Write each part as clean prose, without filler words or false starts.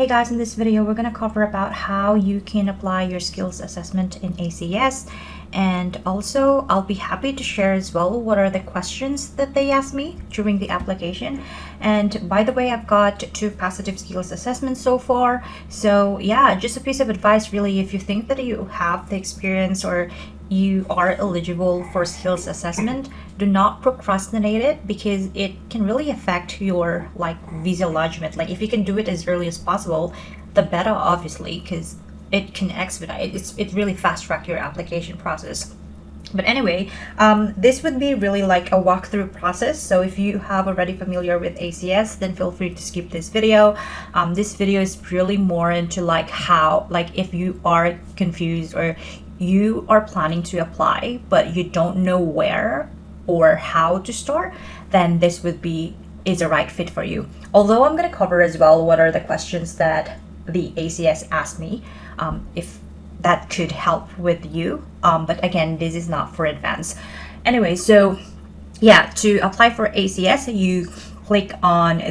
Hey guys, in this video we're going to cover about how you can apply your skills assessment in ACS, and also I'll be happy to share as well what are the questions that they asked me during the application. And by the way, I've got 2 positive skills assessments so far. So yeah, just a piece of advice really, if you think that you have the experience or you are eligible for skills assessment, do not procrastinate it, because it can really affect your visa lodgement. If you can do it as early as possible, the better, obviously, because it can expedite it really fast track your application process. But anyway, this would be really like a walkthrough process. So if you have already familiar with ACS, then feel free to skip this video. This video is really more into how if you are confused or you are planning to apply but you don't know where or how to start, then this is a right fit for you. Although I'm going to cover as well what are the questions that the ACS asked me, if that could help with you, but again, this is not for advance. Anyway, so yeah, to apply for ACS, you click on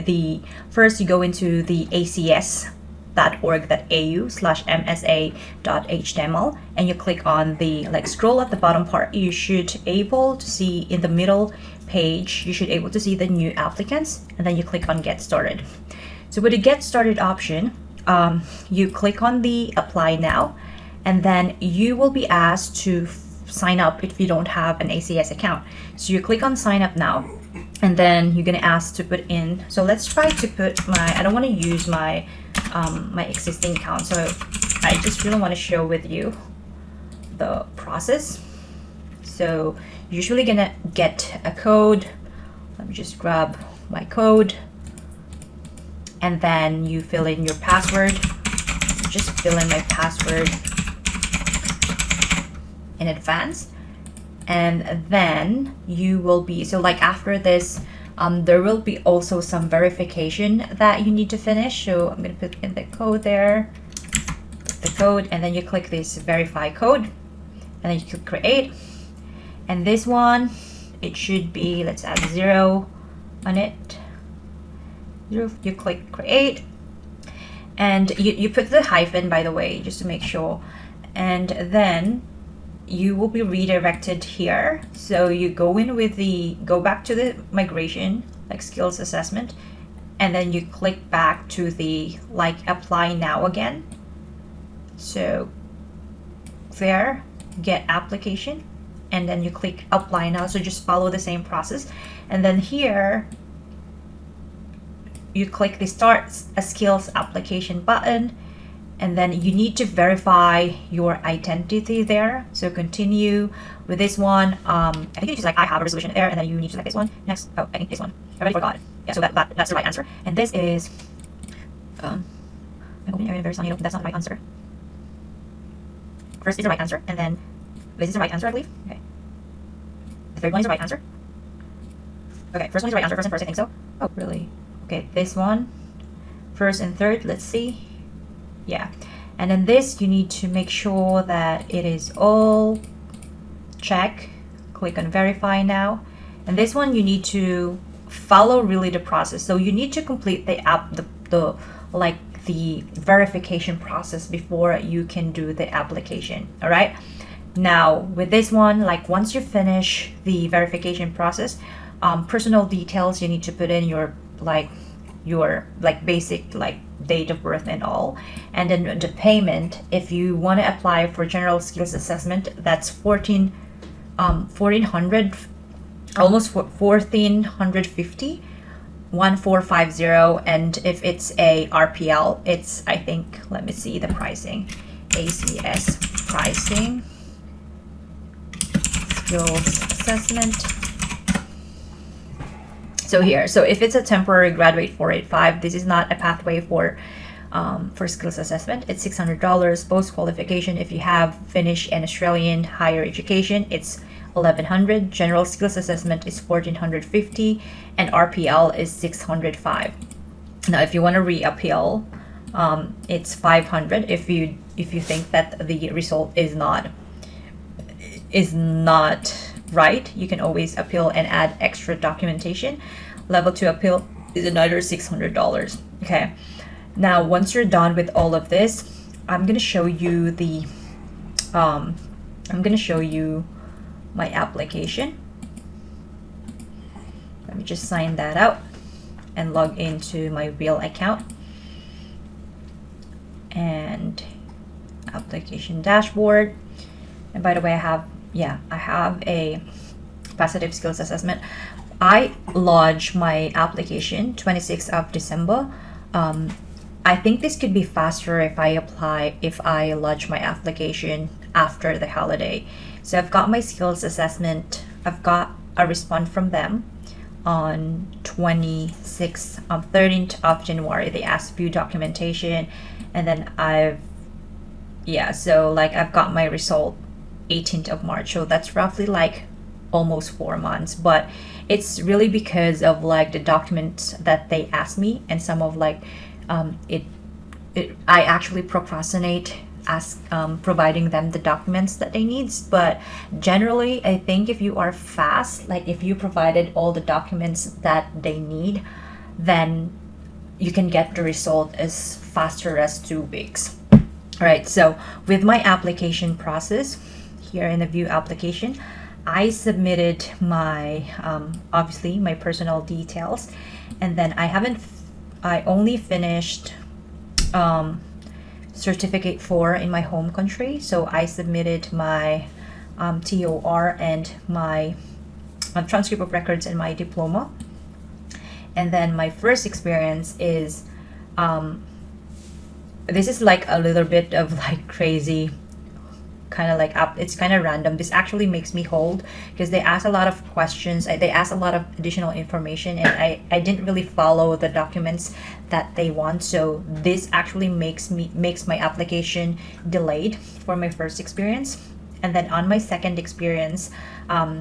first you go into the acs.org.au/msa.html, and you click on scroll at the bottom part. You should able to see in the middle page, you should able to see the new applicants, and then you click on get started. So with the get started option, you click on the apply now, and then you will be asked to sign up if you don't have an ACS account. So you click on sign up now, and then you're gonna ask to put in, so let's try to put I don't want to use my my existing account, so I just really want to share with you the process. So usually gonna get a code. Let me just grab my code, and then you fill in your password. Just fill in my password in advance, and then you will be, so after this, there will be also some verification that you need to finish. So I'm going to put in the code there, the code, and then you click this verify code, and then you click create. And this one, it should be, let's add 0 on it. 0, you click create, and you put the hyphen, by the way, just to make sure, and then you will be redirected here. So you go back to the migration, skills assessment, and then you click back to the apply now again. So there, get application, and then you click apply now. So just follow the same process, and then here you click the start a skills application button, and then you need to verify your identity there. So continue with this one. I think you just I have a resolution there, and then you need to select this one. Next, I think this one. I already forgot. Yeah, so that's the right answer. And this is, I'm opening area very sunny. That's not the right answer. First is the right answer, and then this is the right answer, I believe. Okay. The third one is the right answer. Okay, first one is the right answer. First and first, I think so. Oh, really? Okay, this one, first and third. Let's see. Yeah, and then this, you need to make sure that it is all check. Click on verify now, and this one you need to follow really the process. So you need to complete the verification process before you can do the application. All right, now with this one, once you finish the verification process, personal details, you need to put in your basic date of birth and all, and then the payment. If you want to apply for general skills assessment, that's 1400, almost 1450, 1450. And if it's a RPL, it's, I think, let me see the pricing, ACS pricing, skills assessment. So here, so if it's a temporary graduate 485, this is not a pathway for skills assessment. It's $600. Post qualification, if you have Finnish and Australian higher education, it's $1,100. General skills assessment is $1,450, and RPL is $605. Now, if you want to reappeal, it's $500. If you think that the result is not right, you can always appeal and add extra documentation. Level 2 appeal is another $600. Okay, Now, once you're done with all of this, I'm gonna show you the I'm gonna show you my application. Let me just sign that out and log into my real account. And application dashboard. And by the way, I have a positive skills assessment. I launched my application 26th of December. I think this could be faster if I lodge my application after the holiday. So I've got my skills assessment. I've got a response from them on 13th of January. They asked few documentation, and then I've got my result 18th of March. So that's roughly like almost 4 months, but it's really because of like the documents that they asked me, and some of like I actually procrastinate providing them the documents that they need. But generally, I think if you are fast, like if you provided all the documents that they need, then you can get the result as faster as 2 weeks. All right, so with my application process here in the view application, I submitted my obviously my personal details, and then I only finished certificate 4 in my home country. So I submitted my TOR and my transcript of records and my diploma. And then my first experience is this is like a little bit of like crazy, kind of like it's kind of random. This actually makes me hold, because they ask a lot of questions, they ask a lot of additional information, and I didn't really follow the documents that they want. So this actually makes my application delayed for my first experience. And then on my second experience,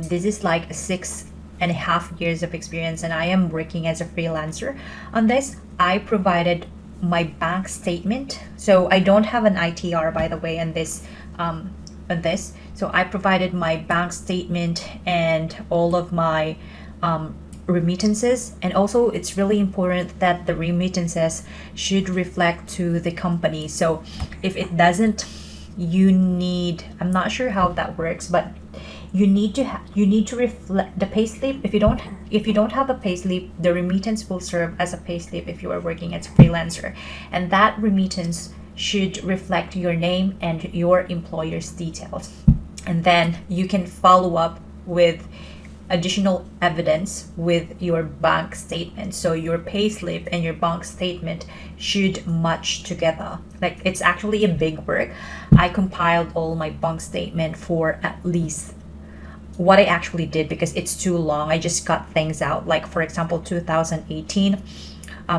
this is like 6.5 years of experience, and I am working as a freelancer. On this, I provided my bank statement. So I don't have an ITR, by the way, on this. So I provided my bank statement and all of my remittances. And also, it's really important that the remittances should reflect to the company. So if it doesn't, I'm not sure how that works, but you need to reflect the payslip. If you don't have a payslip, the remittance will serve as a payslip if you are working as a freelancer, and that remittance should reflect your name and your employer's details. And then you can follow up with additional evidence with your bank statement. So your payslip and your bank statement should match together. Like, it's actually a big work. I compiled all my bank statement for at least what I actually did, because it's too long. I just cut things out, like for example 2018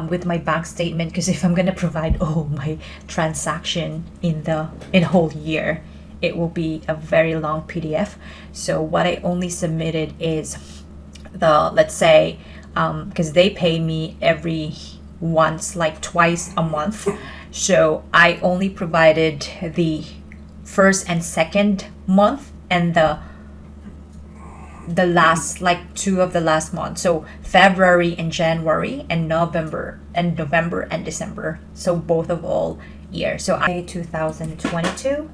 with my bank statement, because if I'm gonna provide all my transaction in whole year, it will be a very long PDF. So what I only submitted is let's say because they pay me twice a month, so I only provided the first and second month and the last, like 2 of the last month. So February and January, and November and December. So both of all year. So 2022.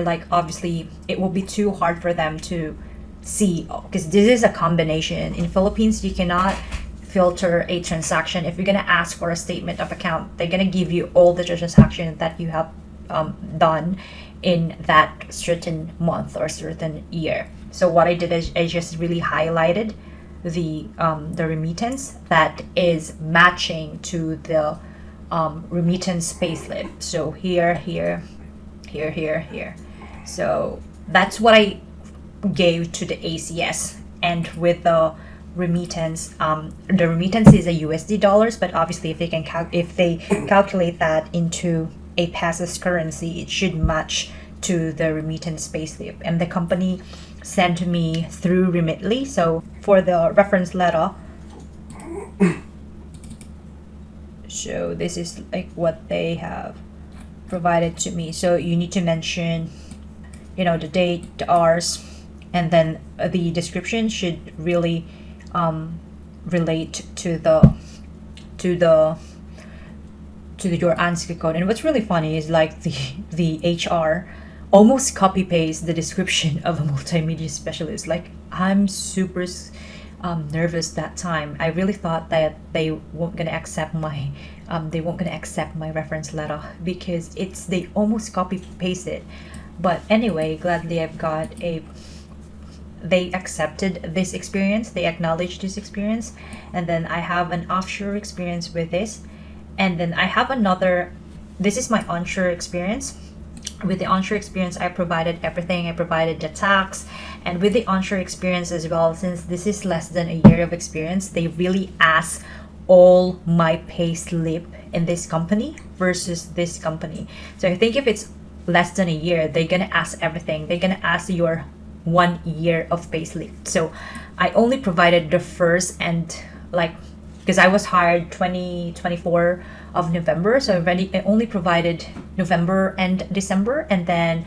Like, obviously it will be too hard for them to see, because this is a combination. In Philippines, you cannot filter a transaction. If you're gonna ask for a statement of account, they're gonna give you all the transactions that you have done in that certain month or certain year. So what I did is I just really highlighted the remittance that is matching to the remittance payslip. So here. So that's what I gave to the ACS. And with the remittance is a USD dollars, but obviously if they calculate that into a pesos currency, it should match to the remittance payslip. And the company sent me through Remitly. So for the reference letter, so this is like what they have provided to me. So you need to mention, the date, the hours, and then the description should really relate to the to your ANZCO code. And what's really funny is like the HR almost copy paste the description of a multimedia specialist. Like, I'm super nervous that time. I really thought that they weren't gonna accept my reference letter, because they almost copy paste it. But anyway, gladly they accepted this experience, they acknowledged this experience, and then I have an offshore experience with this, and then I have this is my onshore experience. With the onshore experience, I provided everything. I provided the tax, and with the onshore experience as well, since this is less than a year of experience, they really ask all my pay slip in this company versus this company. So I think if it's less than a year, they're gonna ask everything. They're gonna ask your 1 year of pay slip. So I only provided the first, and like, because I was hired 24 of November, so I only provided November and December, and then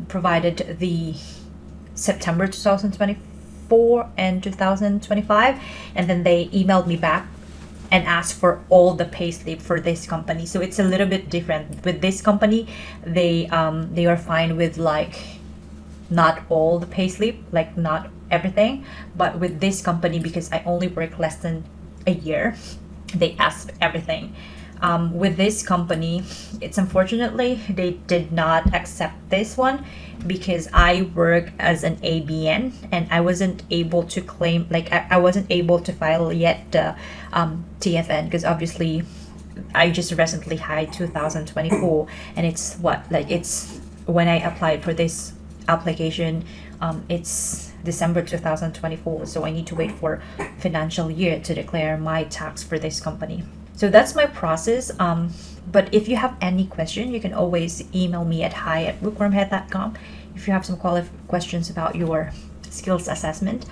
provided the September 2024 and 2025, and then they emailed me back and asked for all the pay slip for this company. So it's a little bit different. With this company, they are fine with like not all the pay slip, like not everything. But with this company, because I only work less than a year, they asked everything. With this company, it's unfortunately they did not accept this one, because I work as an ABN and I wasn't able to claim, like I wasn't able to file yet the TFN, because obviously I just recently hired 2024, and it's when I applied for this application, it's December 2024, so I need to wait for financial year to declare my tax for this company. So that's my process. But if you have any question, you can always email me at hi@bookwormhead.com if you have some questions about your skills assessment.